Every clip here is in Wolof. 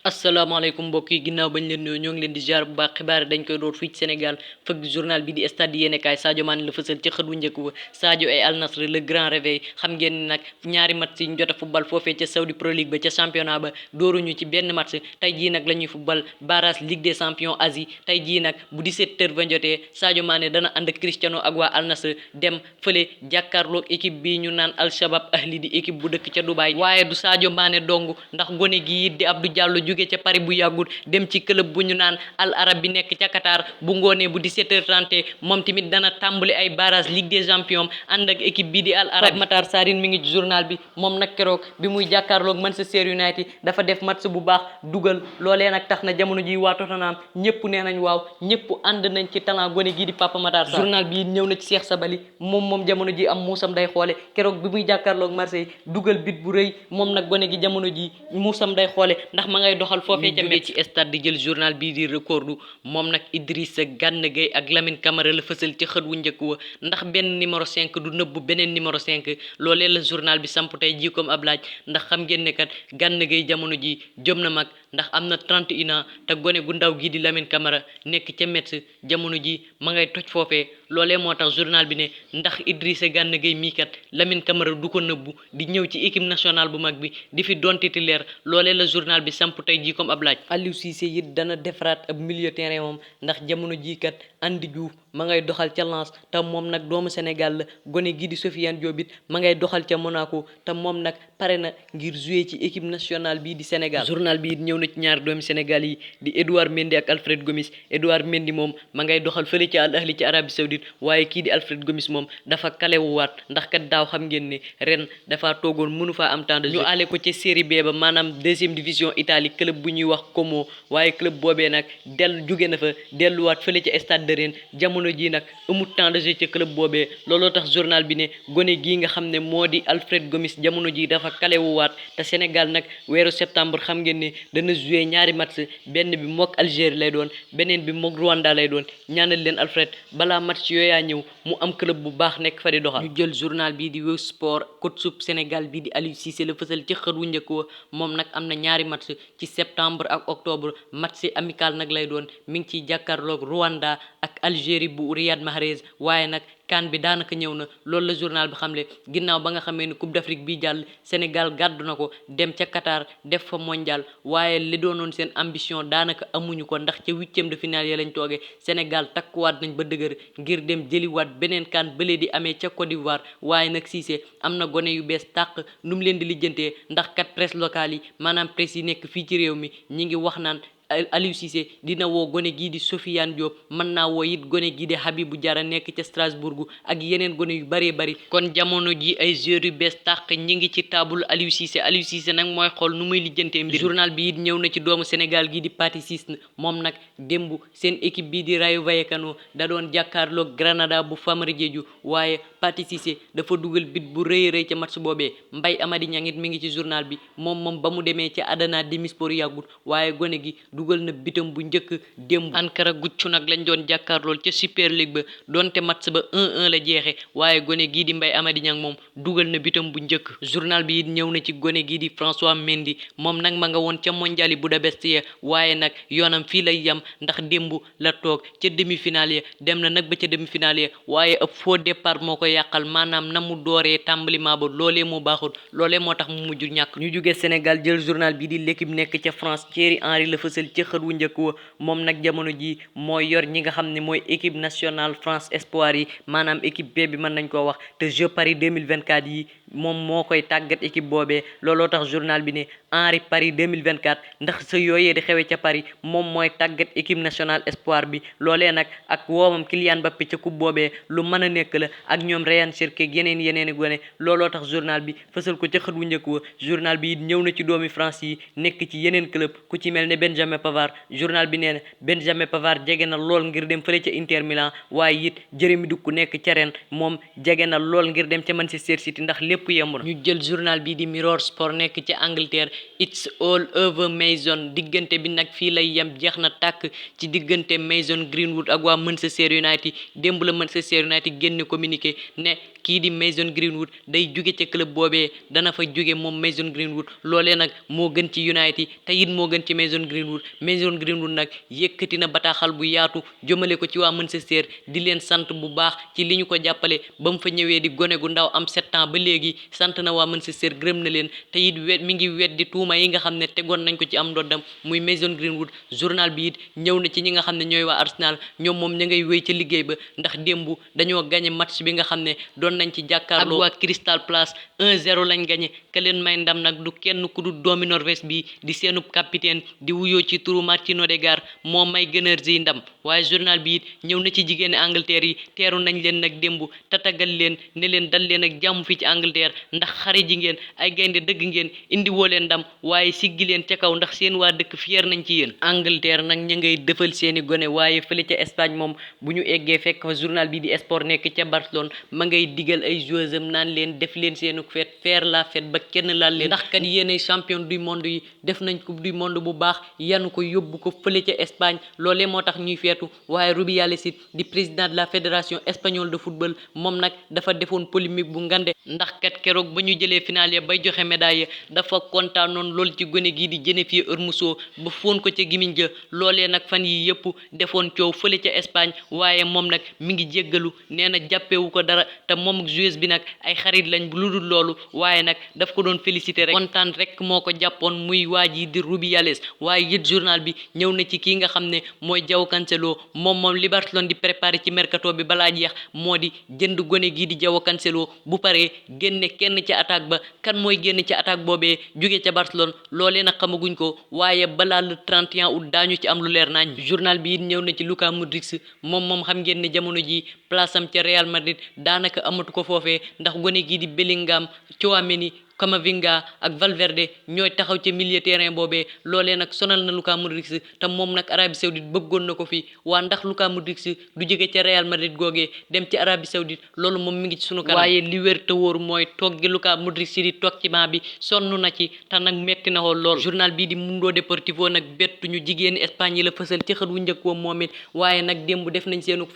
asalaamaaleykum mbokk yi ginnaaw bañ leen nuyoo ñoo ngi leen di ziar bu baax xibaar dañ koy door fii ci Sénégal fëgg journal bi di stade yéenekaay Sadio Mané la fësal ci xët wu njëkk ba Sadio et Al Nassr le grand réveil xam ngeen ni nag ñaari match yi ñu jot a football foofee ca Saudi Pro League ba ca championnat ba dooruñu ci benn match tey jii nag la ñuy football barrage Ligue des champions Asie tey jii nag bu 17h20 jotee Sadio Mané dana ànd ak Cristiano ak waa Al Nassr dem fële jàkkaarloog équipe bii ñu naan Al Shabab Ahli di équipe bu dëkk ca Dubaï waaye du Sadio Mané dong ndax gone gi it di Abdou Diallo jóge ca Paris bu yàggul dem ci club bu ñu naan Al Arab bi nekk ca Qatar bu ngoonee bu 17h30 moom tamit dana tàmbali ay barrage Ligue des champions ànd ak équipe bi di Al Arab. Matar Sarine mi ngi ci journal bi moom nag keroog bi muy jàkkaarloog Manchester United dafa def match bu baax dugal loolee nag tax na jamono ji waa Tottenham ñëpp nee nañ waaw ñëpp ànd nañ ci talent gone gii di Papa Matar Sarr. journal bi ñëw na ci Cheikh Sabali moom jamono ji am muusam day xoole keroog bi muy jàkkaarloog Marseille dugal bit bu rëy moom nag gone gi jamono ji muusam day xoole ndax ma ngay doxal foofee ca ci stade di jël journal bii di recordu moom nag Idrissa Gana Gueye ak Lamine Camara la fësal ci xët wu njëkk wa ndax benn numéro 5 du nëbbu beneen numéro 5 loolee la journal bi samp tey ji comme ab laaj ndax xam ngeen ne kat Gana Gueye jamono ji jëm na mag ndax am na 31 ans te gone gu ndaw gii di Lamine Camara nekk ca Metz jamono ji ma ngay toj foofee loolee moo tax journal bi ne ndax Idrissa Gana Gueye mii kat Lamine Camara du ko nëbbu di ñëw ci équipe nationale bu mag bi di fi doon titulaire loolee la journal bi samp tey ji comme ab laaj. Aliou Cissé it dana defaraat ab milieu terrain moom ndax jamono jii kat Andy Diouf ma ngay doxal ca Lens te moom nag doomu Sénégal la gone gii di Sofiane Diop it ma ngay doxal ca Monaco te moom nag pare na ngir jouer ci équipe nationale bii di Sénégal. journal bi it ñëw na ci ñaari doomi Sénégal yi di Edouard Mendy ak Alfred Gomis Edouard Mendy moom ma ngay doxal fële ci Al Ahli ci Arabie Saoudite waaye kii di Alfred Gomis moom dafa kalewuwaat ndax kat daaw xam ngeen ne ren dafa toogoon mënu faa am temps de jeu ñu ale ko ca série B ba maanaam deuxième division Italie club bu ñuy wax Como waaye club boobee nag jóge na fa delluwaat fële ca Stade de Rennes jamono ji nag amut temps de jeu ca club boobee looloo tax journal bi ne gone gii nga xam ne moo di Alfred Gomis jamono ji dafa kalewuwaat te Sénégal nag weeru septembre xam ngeen ne dana jouer ñaari match benn bi mook Algérie lay doon beneen bi mook Rwanda lay doon ñaanal leen Alfred balaa match yooyaa ñëw mu am club bu baax nekk fa di doxal. ñu jël journal bii di West Sport coach sub Sénégal bii di Aliou Cissé la fësal ci xët wu njëkk wa moom nag am na ñaari match ci septembre ak octobre match amical nag lay doon mi ngi ciy jàkkaarloog Rwanda ak Algérie bu Riyad Mahrez waaye nag kan bi daanaka ñëw na loolu la journal bi xamle ginnaaw ba nga xamee ne Coupe d'Afrique bii jàll Sénégal gàddu na ko dem ca Qatar def fa mondial waaye li doonoon seen ambition daanaka amuñu ko ndax ca huitième de finale ya lañ toogee Sénégal takkuwaat nañ ba dëgër ngir dem jëliwaat beneen kan bële di amee ca Côte d'Ivoire waaye nag Cissé am na gone yu bees tàq nu mu leen di lijjantee ndax kat presse locale yi maanaam presse yi nekk fii ci réew mi ñi ngi wax naan Aliou Cissé dina woo gone gii di Sofiane Diop mën naa woo it gone gii di Habibou Diarra nekk ca Strasbourg ak yeneen gone yu bëree bëri kon jamono ji ay joueurs yu bees tàq ñi ngi ci table Aliou Cissé nag mooy xool nu muy lijjantee mbir journal bi it ñëw na ci doomu Sénégal gii di Pathé Ciss moom nag démb seen équipe bii di Rayo Vallecano da doon jàkkaarloog Granada bu Famara Diédhiou waaye Pathé Ciss dafa dugal bit bu rëy ca match boobee Mbaye Amady Niang it mi ngi ci journal bi moom ba mu demee ca Adana Demirspor yàggut waaye gone gi dugal na bitam bu njëkk démb Ankara Guccu nag lañ doon jàkkaarlool ca Super League ba donte match ba 1-1 la jeexe waaye gone gii di Mbaye Amady Niang moom dugal na bitam bu njëkk journal bi it ñëw na ci gone gii di François Mendy moom nag ma nga woon ca mondial yi Budapest ya waaye nag yoonam fii lay yam ndax démb la toog ca demi-finale ya dem na nag ba ca demi-finale ya waaye ab faux départ moo ko yàqal maanaam na mu dooree tàmbaliment ba loolee moo baaxul loolee moo tax mu mujj ñàkk ñu jógee Sénégal jël journal bi di l'équipe nekk ca France Thierry Henry la fësal ca xët wu njëkk wa moom nag jamono ji mooy yor ñi nga xam ne mooy équipe nationale France espoir yi maanaam équipe B bi mën nañ koo wax te Jeux Paris 2024 yi moom moo koy tàggat équipe boobee looloo tax journal bi ne Henry Paris 2024 ndax sa yooyee di xewee ca Paris moom mooy tàggat équipe nationale espoir bi loolee nag ak woomam Kylian Mbappé ca coupe boobee lu mën a nekk la ak ñoom Ryan Cherki ak yeneeni gone looloo tax journal bi fësal ko ca xët wu njëkk wa journal bi it ñëw na ci doomi France yi nekk ci yeneen club ku ci mel ne Benjamin Pavard journal bi nee na Benjamin Pavard jege na lool ngir dem fële ca Inter Milan waaye it Jérémy Doku nekk ca Rennes moom jege na lool ngir dem ca Manchester City ndax lépp yemb na ñu jël journal bi di Mirror Sport nekk ca Angleterre it's all over Mason diggante bi nag fii lay yem jeex na tàkk ci diggante Mason Greenwood ak waa Manchester United démb la Manchester United génne communiqué ne kii di Mason Greenwood day jóge ca club boobee dana fa jóge moom Mason Greenwood loolee nag moo gën ci United te it moo gën ci Mason Greenwood nag yëkkati na bataaxal bu yaatu jëmale ko ci waa Manchester di leen sant bu baax ci li ñu ko jàppale ba mu fa ñëwee di gone gu ndaw am 7 ans ba léegi sant na waa Manchester gërëm na leen te it mi ngi weddi tuuma yi nga xam ne tegoon nañ ko ci am ndoddam muy Mason Greenwood. Journal bi it ñëw na ci ñi nga xam ne ñooy waa Arsenal ñoom moom ña ngay wéy ca liggéey ba ndax démb dañoo gagné match bi nga xam ne doon nañ ci jàkkaarloo ak waa Crystal Palace 1-0 lañ gagné ka leen may ndam nag du kenn ku du doomi Norvège bi di seenub capitaine di wuyoo ci turu Martin Odegaard moo may Gunners yi ndam. waaye journal bi it ñëw na ci jigéeni Angleterre yi teeru nañ leen nag démb tatagal leen ne leen dal leen ak jàmm fii ci Angleterre ndax xare ji ngeen ay gaynde dëgg ngeen indi woo leen ndam waaye siggi leen ca kaw ndax seen waa dëkk fier nañ ci yéen. Angleterre nag ña ngay dëfal seeni gone waaye fële ca Espagne moom bu ñu eggee fekk fa journal bi di sport nekk ca Barcelone ma ngay digal ay joueurs am naan leen def leen seenu fête faire la fête ba kenn laal leen ndax kat yéenay champion du monde yi def nañ coupe du monde bu baax yanu ko yóbbu ko fële ca Espagne loolee moo tax ñuy feetu waaye Rubiales it di président de la fédération espagnole de football moom nag dafa defoon polémique bu ngande ndax kat keroog ba ñu jëlee final ya bay joxe médaille dafa kontaanoon lool ci gone gii di Jennifer Hermoso ba foon ko ca gimiñ ga loolee nag fan yi yëpp defoon coow fële ca Espagne waaye moom nag mi ngi jéggalu nee na jàppewu ko dara te moom joueuse bi nag ay xarit lañ lu dul loolu waaye nag daf ko doon féliciter rek kontaan rek moo ko jàppoon muy waa ji di Rubiales waaye it journal bi ñëw na ci kii nga xam ne mooy João Cancelo moom li Barcelone di préparer ci mercato bi balaa jeex moo di jënd gone gii di João Cancelo bu paree génne kenn ci attaque ba kan mooy génn ci attaque boobee jóge ca Barcelone loolee nag xamaguñ ko waaye balaa le 31 août daañu ci am lu leer nañ journal bi it ñëw na ci Luka Modric moom xam ngeen ne jamono ji place am ca Real Madrid daanaka amatu ko foofee ndax gone gii di Bellingham Tchouaméni Camavinga ak Valverde ñooy taxaw ca milieu terrain boobee loolee nag sonal na Luka Modric te moom nag Arabie Saoudite bëggoon na ko fi waa ndax Luka Modric du jóge ca Real Madrid googee dem ci Arabie Saoudite loolu moom mi ngi ci sunu kanam waaye li wér te wóor mooy toog gi Luka Modric di toog ci banc bi sonn na ci te nag metti na ko lool. journal bii di Mundo Deportivo nag bettuñu jigéeni Espagne yi la fësal ci xët wu njëkk woon moom it waaye nag démb def nañ seenu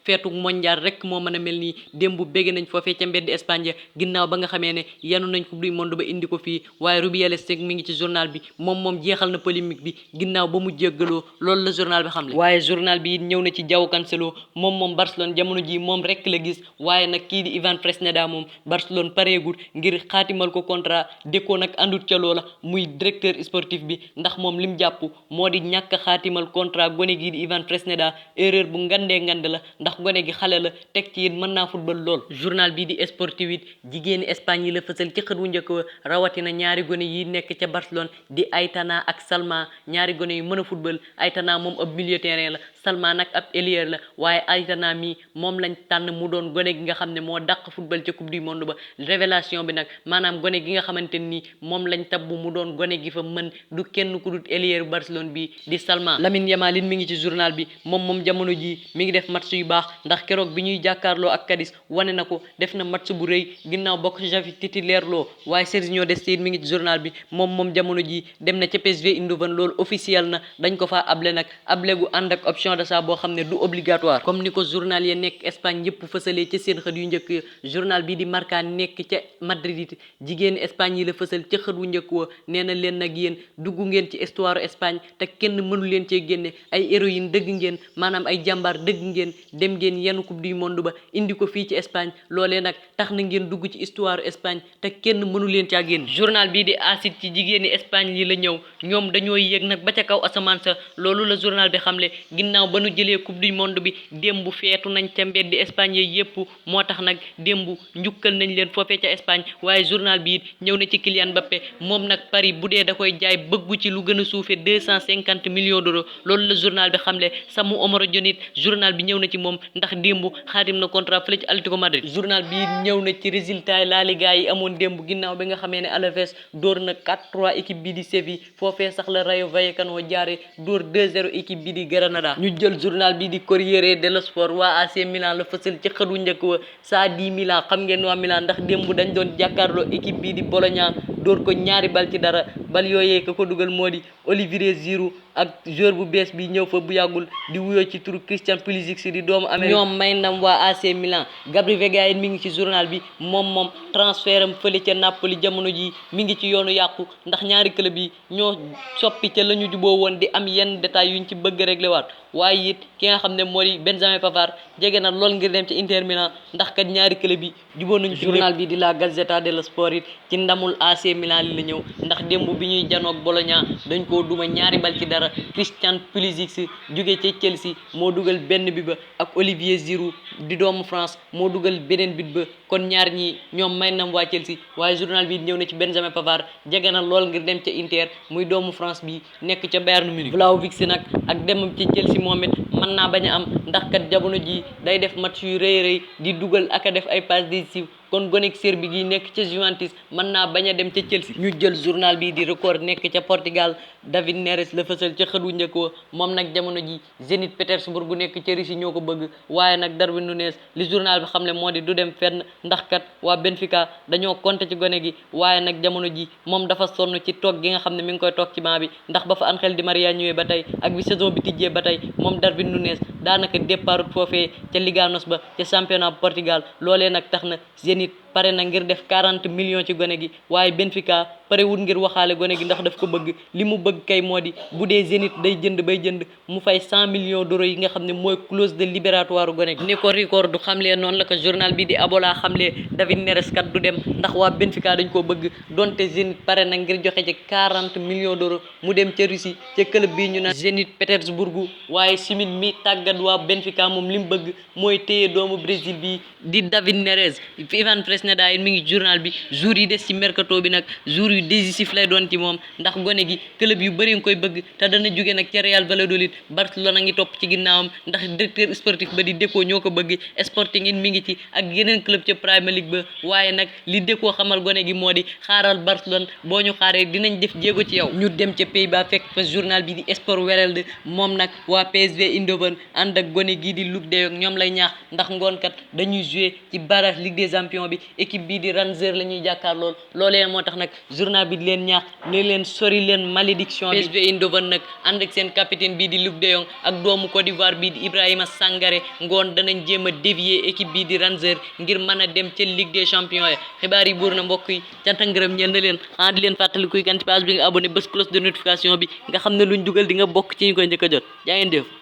feetuk mondial rek moo mën a mel nii démb bégg nañ foofee ca mbeddi Espagne ginnaaw ba nga xamee ne yanu nañ ko monde ba indi ko fii waaye Rubiales mi ngi ci journal bi moom jeexal na polémique bi ginnaaw ba mu jéggaloo loolu la journal bi xamle waaye journal bi it ñëw na ci João Cancelo moom Barcelone jamono ji moom rek la gis waaye nag kii di Ivan Fresneda moom Barcelone pareegul ngir xaatimal ko contrat déggoo nag àndut ca loola muy directeur sportif bi ndax moom lim jàpp moo di ñàkk xaatimal contrat gone gii di Ivan Fresneda erreur bu ngande la ndax gone gi xale la teg ci it mën naa football lool. journal bi di Sportivo it jigéeni Espagne yi la fësal ci xët wu njëkk rawatina ñaari gone yi nekk ca Barcelone di Aitana ak Salma ñaari gone yu mën a football Aitana moom ab milieu terrain la Salma nag ab ailier la waaye Aitana mi moom lañ tànn mu doon gone gi nga xam ne moo dàq football ca coupe du monde ba révélation bi nag maanaam gone gi nga xamante ni moom lañ tabbu mu doon gone gi fa mën du kenn ku dut ailier Barcelone bi di Salma. Lamine Yamal mi ngi ci journal bi moom jamono ji mi ngi def match yu baax ndax keroog bi ñuy jàkkaarloo ak Cadiz wane na ko def na match bu rëy ginnaaw bokk Xavi titulaire loo waaye Serginho Dest mi ngi ci journal bi moom jamono ji dem na ca PSV Eindhoven loolu officiel na dañ ko faa able nag able gu ànd ak option d'achat boo xam ne du obligatoire comme ni ko journal ya nekk Espagne yëpp fësalee ca seen xët yu njëkk journal bi di Marca nekk ca Madrid it jigéeni Espagne yi la fësal ca xët wu njëkk wa nee na leen nag yéen dugg ngeen ci histoire Espagne te kenn mënu leen cee génne ay héroïne dëgg ngeen maanaam ay jàmbaar dëgg ngeen dem ngeen yenn coupe du monde ba indi ko fii ci Espagne loolee nag tax na ngeen dugg ci histoire Espagne te kenn mënu leen caa génn. journal bii di AS ci jigéeni Espagne yi la ñëw ñoom dañoo yéeg nag ba ca kaw asamaan sa loolu la journal bi xamle ginnaaw ba nu jëlee coupe du monde bi démb feetu nañ ca mbeddi Espagne yi yépp moo tax nag démb njukkal nañ leen foofee ca Espagne waaye journal bi it ñëw na ci Kylian Mbappé moom nag Paris bu dee da koy jaay bëggu ci lu gën a suufee 250 millions d'euros loolu la journal bi xamle Samu Omar Jonit journal bi ñëw na ci moom ndax démb xaatim na contrat fële ci Atlético Madrid journal bi ñëw na ci résultat La Liga yi amoon démb ginnaaw bi nga xamee ne Alaves dóor na 4-3 équipe bi di Séville foofee sax la Rayo Vallecano jaare dóor 2-0 équipe bi di Granada ñu jël journal bi di Corriere dello Sport waa AC Milan la fësal ci xëdu njëkk wa saa di Milan xam ngeen waa Milan ndax démb dañ doon jàkkaarloo équipe bi di Bologna dóor ko ñaari bal ci dara bal yooyee ka ko dugal moo di Olivier Giroud ak joueur bu bees bi ñëw fa bu yàggul di wuyoo ci turu Christian Pulisic di doomu Amérique ñoom may ndam waa AC Milan. Gabri Vega it mi ngi ci journal bi moom transfert am fële ca Napoli jamono ji mi ngi ci yoonu yàqu ndax ñaari club yi ñoo soppi ca la ñu juboo woon di am yenn détails yuñ ci bëgg réglé waat waaye it ki nga xam ne moo di Benjamin Pavard jege na lool ngir dem ci Inter Milan ndax kat ñaari club yi juboo nañu. journal bi di la Gazzetta dello Sport it ci ndamul AC Milan li la ñëw ndax démb bi ñuy janoog Bologna dañ koo duma ñaari bal ci dara. Christian Pulisic jóge ca Chelsea moo dugal benn bi ba ak Olivier Giroud di doomu France moo dugal beneen bit ba kon ñaar ñi ñoom may nam waa Chelsea waaye journal bi ñëw na ci Benjamin Pavard jege na lool ngir dem ca Inter muy doomu France bi nekk ca Bayern Munich. Vlahovic nag ak demam ci Chelsea moom it mën naa bañ a am ndax kat jamono ji day def match yu rëy di dugal ak a def ay passes décisives kon gonek Serbi gi nekk ca Juventus mën naa bañ a dem ca Chelsea. ñu jël journal bi di Record nekk ca Portugal David Neres la fësal ca xëdu njëkkoo moom nag jamono ji Zenit Pétersbourg gu nekk ca Russie ñoo ko bëgg waaye nag Darwin Núñez li journal bi xam ne moo di du dem fenn ndax kat waa Benfica dañoo compter ci gone gi waaye nag jamono ji moom dafa sonn ci toog gi nga xam ne mi ngi koy toog ci banc bi ndax ba fa Ángel Di María ñëwee ba tey ak bi saison bi tijjee ba tey moom Darwin Núñez daanaka départout foofee ca Liga NOS ba ca championnat Portugal loolee nag tax na Zenit pare na ngir def 40 millions ci gone gi waaye Benfica pare wut ngir waxaale gone gi ndax daf ko bëgg li mu bëgg kay moo di bu dee Zenit day jënd bay jënd mu fay 100 millions d'euros yi nga xam ne mooy clause de libératoire gone gi ni ko Record du xamlee noonu la ko journal bi di Abola xamlee David Neres kat du dem ndax waa Benfica dañ koo bëgg donte Zenit pare na ngir joxe ci 40 millions d'euros mu dem ca Russie ca club bi ñu naan Zenit Pétersbourg waaye Simin mi tàggat waa Benfica moom li mu bëgg mooy téye doomu Brésil bi di David Neres. Ivan Fresneda mi ngi journal bi jour yi des ci mercato bi nag jour yu décisif lay doon ci moom ndax gone gi club yu bëri nga koy bëgg te dana jóge nag ca Real Valladolid Barcelona ngi topp ci ginnaawam ndax directeur sportif ba di Deco ñoo ko bëgg Sporting it mi ngi ci ak yeneen club ca Premier League ba waaye nag li Deco xamal gone gi moo di xaaral Barcelone boo ñu xaaree dinañ def jéego ci yow. ñu dem ca Pays-Bas fekk fa journal bi di Sport Wereld moom nag waa PSV Eindhoven ànd ak gone gii di Luc de Jong ñoom lay ñaax ndax ngoonkat dañuy jouer ci barrage Ligue des Champions bi équipe bii di Rangers la ñuy jàkkaar lool loolee moo tax nag journal bi di leen ñaax ne leen sori leen malédiction bi. PSV Eindhoven nag ànd ak seen capitaine bii di Luc de Jong ak doomu Côte d'Ivoire bii di Ibrahima Sangaré ngoon danañ jéem a dévier équipe bii di Rangers ngir mën a dem ca Ligue des Champions yi xibaar yi buur na mbokk yi cant ak ngërëm ñeel na leen di leen fàttali kuy kan ci page bi nga abonné bés cloche de notification bi nga xam ne luñ dugal di nga bokk ci ñu koy njëkk a jot jaa ngeen jëf.